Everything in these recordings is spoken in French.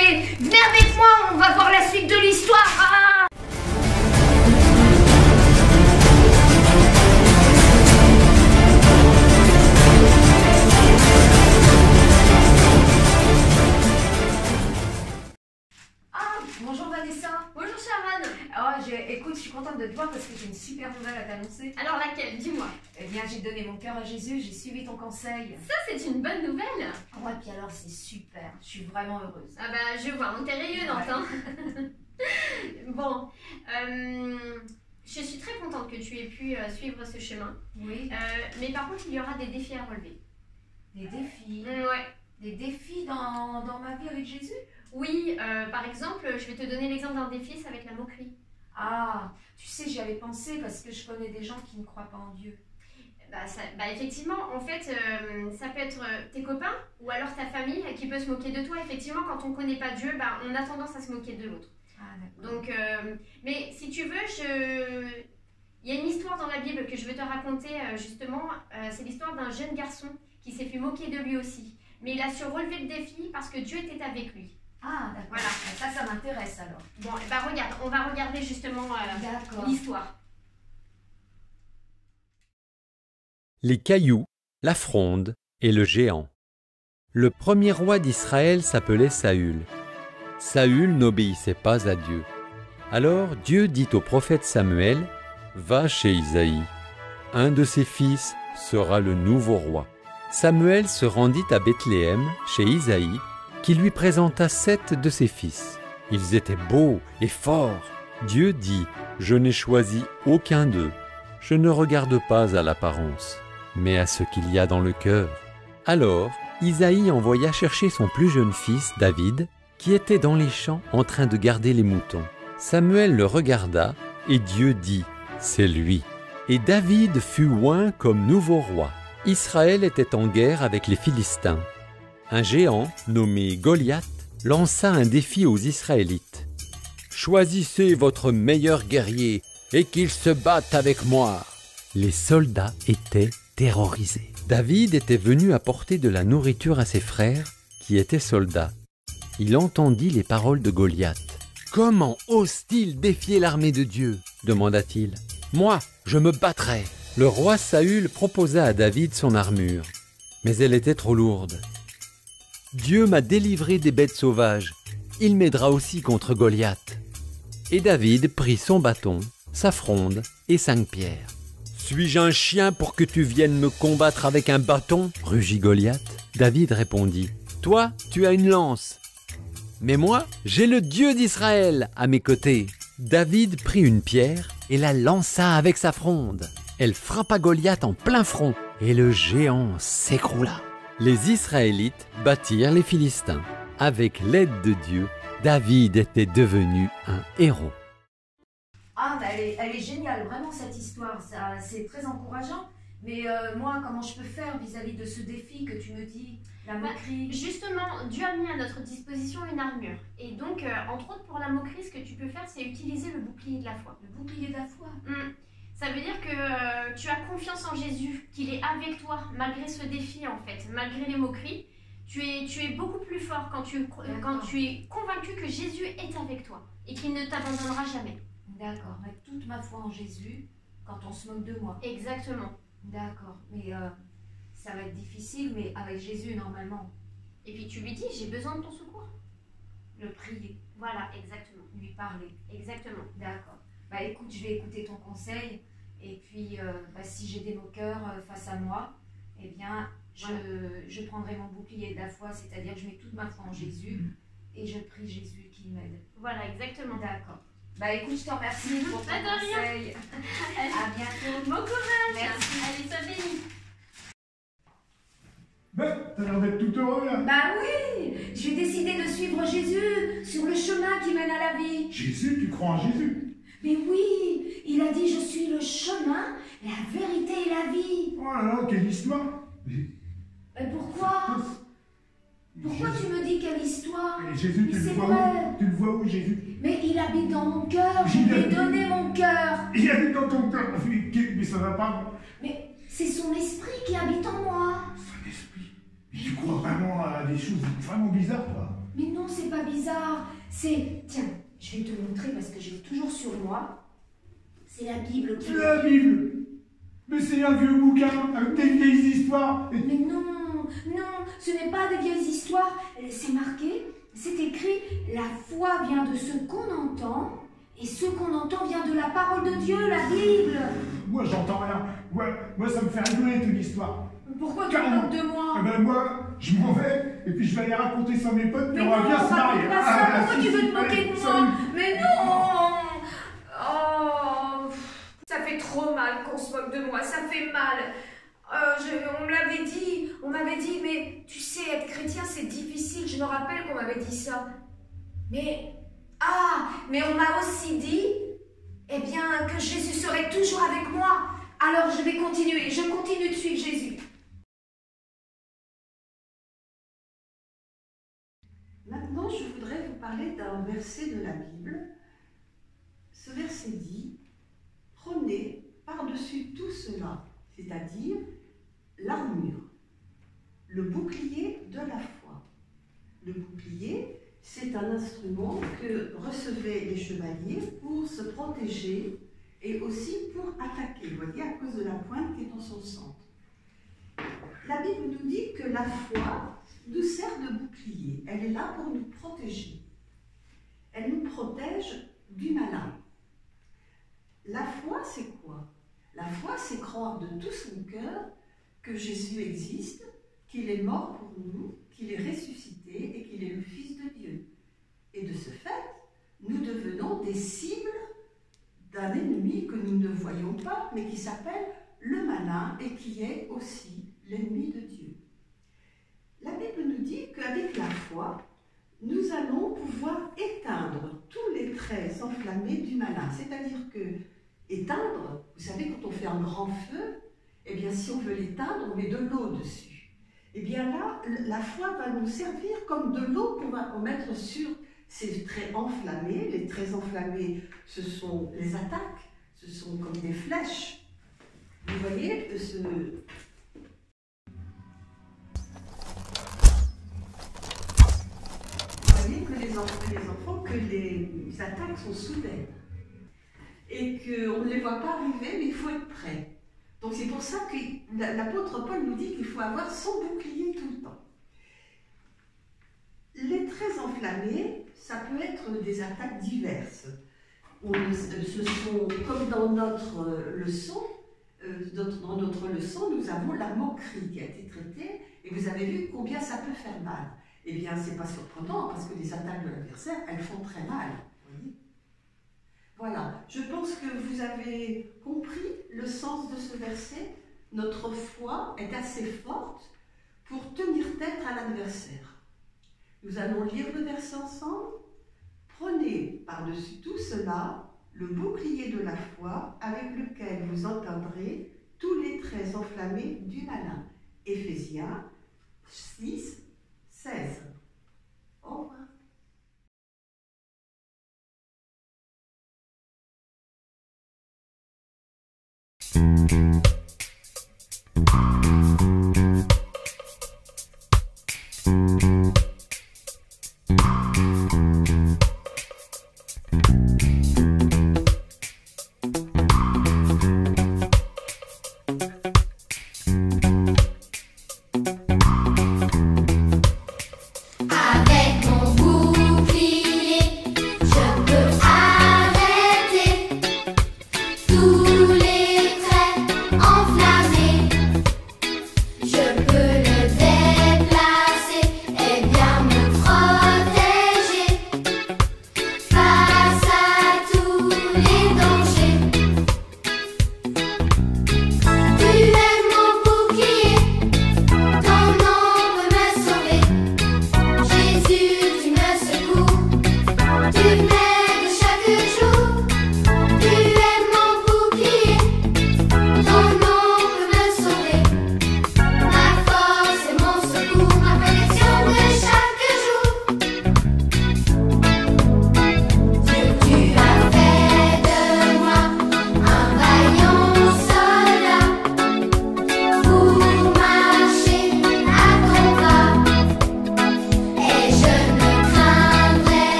fait. Venez avec moi, on va voir la suite de l'histoire. Ah! Bonjour Vanessa. Bonjour Sharon. Écoute, je suis contente de te voir parce que j'ai une super nouvelle à t'annoncer. Alors laquelle? Dis-moi. Eh bien, j'ai donné mon cœur à Jésus, j'ai suivi ton conseil. Ça, c'est une bonne nouvelle. Ouais, puis alors c'est super, je suis vraiment heureuse. Ah bah, je vois, on t'est rayonnante, hein. Bon, je suis très contente que tu aies pu suivre ce chemin. Oui. Mais par contre, il y aura des défis à relever. Des défis. Ouais. Des défis dans ma vie avec Jésus? Oui, par exemple, je vais te donner l'exemple d'un défi, ça va être la moquerie. Ah, tu sais, j'y avais pensé parce que je connais des gens qui ne croient pas en Dieu. Effectivement, en fait, ça peut être tes copains ou alors ta famille qui peut se moquer de toi. Effectivement, quand on ne connaît pas Dieu, on a tendance à se moquer de l'autre. Ah, d'accord. Donc, mais si tu veux, il y a une histoire dans la Bible que je veux te raconter justement. C'est l'histoire d'un jeune garçon qui s'est fait moquer de lui aussi. Mais il a su relever le défi parce que Dieu était avec lui. Ah, d'accord. Voilà. Ça m'intéresse alors. Bon, regarde, on va regarder justement l'histoire. Les cailloux, la fronde et le géant. Le premier roi d'Israël s'appelait Saül. Saül n'obéissait pas à Dieu. Alors Dieu dit au prophète Samuel, « Va chez Isaïe. Un de ses fils sera le nouveau roi. » Samuel se rendit à Bethléem, chez Isaïe, qui lui présenta 7 de ses fils. Ils étaient beaux et forts. Dieu dit, « Je n'ai choisi aucun d'eux. Je ne regarde pas à l'apparence, mais à ce qu'il y a dans le cœur. » Alors, Isaïe envoya chercher son plus jeune fils, David, qui était dans les champs en train de garder les moutons. Samuel le regarda, et Dieu dit, « C'est lui. » Et David fut oint comme nouveau roi. Israël était en guerre avec les Philistins. Un géant, nommé Goliath, lança un défi aux Israélites. « Choisissez votre meilleur guerrier et qu'il se batte avec moi. » Les soldats étaient terrorisés. David était venu apporter de la nourriture à ses frères, qui étaient soldats. Il entendit les paroles de Goliath. « Comment ose-t-il défier l'armée de Dieu ?» demanda-t-il. « Moi, je me battrai. » Le roi Saül proposa à David son armure, mais elle était trop lourde. « Dieu m'a délivré des bêtes sauvages. Il m'aidera aussi contre Goliath. » Et David prit son bâton, sa fronde et 5 pierres. « Suis-je un chien pour que tu viennes me combattre avec un bâton ?» rugit Goliath. David répondit, « Toi, tu as une lance. Mais moi, j'ai le Dieu d'Israël à mes côtés. » David prit une pierre et la lança avec sa fronde. Elle frappa Goliath en plein front et le géant s'écroula. Les Israélites battirent les Philistins. Avec l'aide de Dieu, David était devenu un héros. Ah, elle est géniale, vraiment cette histoire, c'est très encourageant. Mais moi, comment je peux faire vis-à-vis de ce défi que tu me dis, la moquerie? Justement, Dieu a mis à notre disposition une armure. Et donc, entre autres, pour la moquerie, ce que tu peux faire, c'est utiliser le bouclier de la foi. Le bouclier de la foi? Ça veut dire que tu as confiance en Jésus, qu'il est avec toi, malgré ce défi, en fait, malgré les moqueries. Tu es beaucoup plus fort quand tu es convaincu que Jésus est avec toi et qu'il ne t'abandonnera jamais. D'accord, mettre toute ma foi en Jésus quand on se moque de moi. Exactement. D'accord, mais ça va être difficile, mais avec Jésus normalement. Et puis tu lui dis, j'ai besoin de ton secours. Le prier. Voilà, exactement. Lui parler. Exactement. D'accord. Bah écoute, je vais écouter ton conseil, et puis si j'ai des moqueurs face à moi, eh bien, je prendrai mon bouclier de la foi, c'est-à-dire que je mets toute ma foi en Jésus, et je prie Jésus qui m'aide. Voilà, exactement. D'accord. Bah écoute, je te remercie pour ton conseil. À bientôt. Bon courage. Merci. Allez, sois bénie. Ben, t'as l'air d'être tout heureux là. Bah oui, j'ai décidé de suivre Jésus sur le chemin qui mène à la vie. Jésus, tu crois en Jésus? Mais oui, il a dit je suis le chemin, la vérité et la vie. Oh là là, quelle histoire. Mais pourquoi? Pourquoi Jésus... tu me dis quelle histoire? Et Jésus, tu le vois où? Tu le vois où, Jésus? Mais il habite dans mon cœur, je lui ai donné mon cœur. Il habite dans ton cœur. Mais ça va pas. Mais c'est son esprit qui habite en moi. Son esprit. Mais tu crois vraiment à des choses vraiment bizarres, toi? Mais non, c'est pas bizarre. C'est... Tiens, je vais te montrer parce que j'ai toujours sur moi. C'est la Bible qui... La Bible. Mais c'est un vieux bouquin avec des vieilles histoires. Mais non, non, ce n'est pas des vieilles histoires. C'est marqué, c'est écrit, la foi vient de ce qu'on entend, et ce qu'on entend vient de la parole de Dieu, la Bible. Moi, j'entends rien. Moi, ça me fait rigoler toute l'histoire. Pourquoi tu te moques de moi? Eh ben, moi, je m'en vais, et puis je vais aller raconter ça à mes potes, puis Mais on va non, bien se marier. raconte pas ça, pourquoi si, tu veux si, te moquer allez, de salut. moi? Mais non. Oh, ça fait trop mal qu'on se moque de moi, ça fait mal. On m'avait dit, mais tu sais, être chrétien, c'est difficile. Je me rappelle qu'on m'avait dit ça. Mais on m'a aussi dit, eh bien, que Jésus serait toujours avec moi. Alors je vais continuer, je continue de suivre Jésus. Maintenant, je voudrais vous parler d'un verset de la Bible. Ce verset dit « Prenez par-dessus tout cela, c'est-à-dire l'armure, le bouclier de la foi. » Le bouclier, c'est un instrument que recevaient les chevaliers pour se protéger et aussi pour attaquer, vous voyez, à cause de la pointe qui est dans son centre. La Bible nous dit que la foi nous sert de bouclier. Elle est là pour nous protéger. Elle nous protège du malin. La foi, c'est quoi? La foi, c'est croire de tout son cœur que Jésus existe, qu'il est mort pour nous, qu'il est ressuscité et qu'il est le Fils de Dieu. Et de ce fait, nous devenons des cibles d'un ennemi que nous ne voyons pas, mais qui s'appelle le malin et qui est aussi l'ennemi de Dieu. La Bible nous dit qu'avec la foi, nous allons pouvoir éteindre tous les traits enflammés du malin. C'est-à-dire que éteindre, vous savez, quand on fait un grand feu, eh bien, si on veut l'éteindre, on met de l'eau dessus. Eh bien là, la foi va nous servir comme de l'eau qu'on va mettre sur ces traits enflammés. Les traits enflammés, ce sont les attaques, ce sont comme des flèches. Vous voyez, que les enfants, que les attaques sont soudaines et qu'on ne les voit pas arriver, mais il faut être prêt. Donc c'est pour ça que l'apôtre Paul nous dit qu'il faut avoir son bouclier tout le temps. Les traits enflammés, ça peut être des attaques diverses. Ce sont, comme dans notre leçon, nous avons la moquerie qui a été traitée, et vous avez vu combien ça peut faire mal. Eh bien, ce n'est pas surprenant, parce que les attaques de l'adversaire, elles font très mal. Voyez, voilà, je pense que vous avez compris le sens de ce verset. Notre foi est assez forte pour tenir tête à l'adversaire. Nous allons lire le verset ensemble. Prenez par-dessus tout cela le bouclier de la foi avec lequel vous entendrez tous les traits enflammés du malin. Éphésiens 6, 16. Au revoir. Tous les traits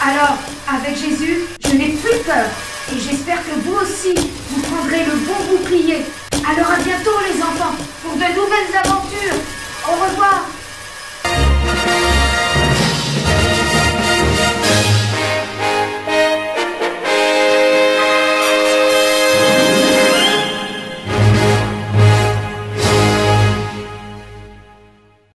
Alors, avec Jésus, je n'ai plus peur. Et j'espère que vous aussi, vous prendrez le bon bouclier. Alors à bientôt.